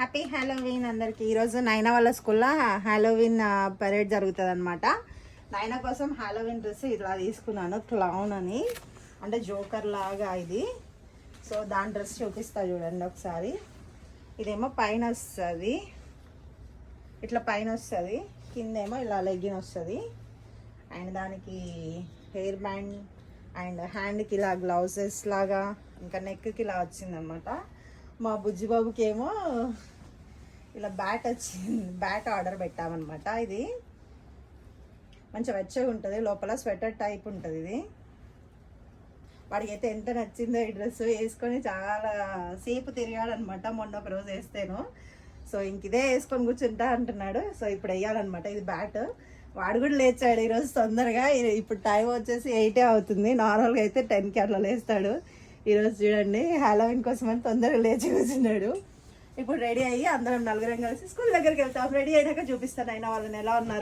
Happy Halloween అందరికి. ఈరోజు నైనా వాళ్ళ స్కూల్లో హ్యాలోవీన్ పరేడ్ జరుగుతుంది అనమాట. నైనా కోసం హ్యాలోవీన్ డ్రెస్ ఇలా తీసుకున్నాను, క్లౌన్ అని, అంటే జోకర్ లాగా ఇది. సో దాని డ్రెస్ చూపిస్తా చూడండి ఒకసారి. ఇదేమో పైన వస్తుంది, ఇట్లా పైన వస్తుంది, కిందేమో ఇలా లెగ్గిన్ వస్తుంది, అండ్ దానికి హెయిర్ బ్యాండ్ అండ్ హ్యాండ్కి ఇలా గ్లౌజెస్ లాగా, ఇంకా నెక్కి ఇలా వచ్చిందనమాట. మా బుజ్జిబాబుకి ఏమో ఇలా బ్యాట్ వచ్చింది, బ్యాట్ ఆర్డర్ పెట్టామన్నమాట. ఇది మంచిగా వెచ్చగా ఉంటుంది, లోపల స్వెటర్ టైప్ ఉంటుంది. ఇది వాడికి అయితే ఎంత నచ్చిందో ఈ డ్రెస్. వేసుకొని చాలా సేపు తిరిగాడనమాట మొన్న ఒక రోజు వేస్తేను. సో ఇంక ఇదే వేసుకొని కూర్చుంటా అంటున్నాడు. సో ఇప్పుడు వేయాలన్నమాట ఇది బ్యాట్. వాడు కూడా లేచాడు ఈరోజు తొందరగా. ఇప్పుడు టైం వచ్చేసి 8 అవుతుంది. నార్మల్గా అయితే 10కి అట్లా లేస్తాడు. ఈరోజు చూడండి హ్యాలోవీన్ కోసం అని తొందరగా లేచి కూర్చున్నాడు. ఇప్పుడు రెడీ అయ్యి అందరం నలుగురం కలిసి స్కూల్ దగ్గరికి వెళ్తాం. రెడీ అయినాక చూపిస్తాను అయినా వాళ్ళని ఎలా ఉన్నారు.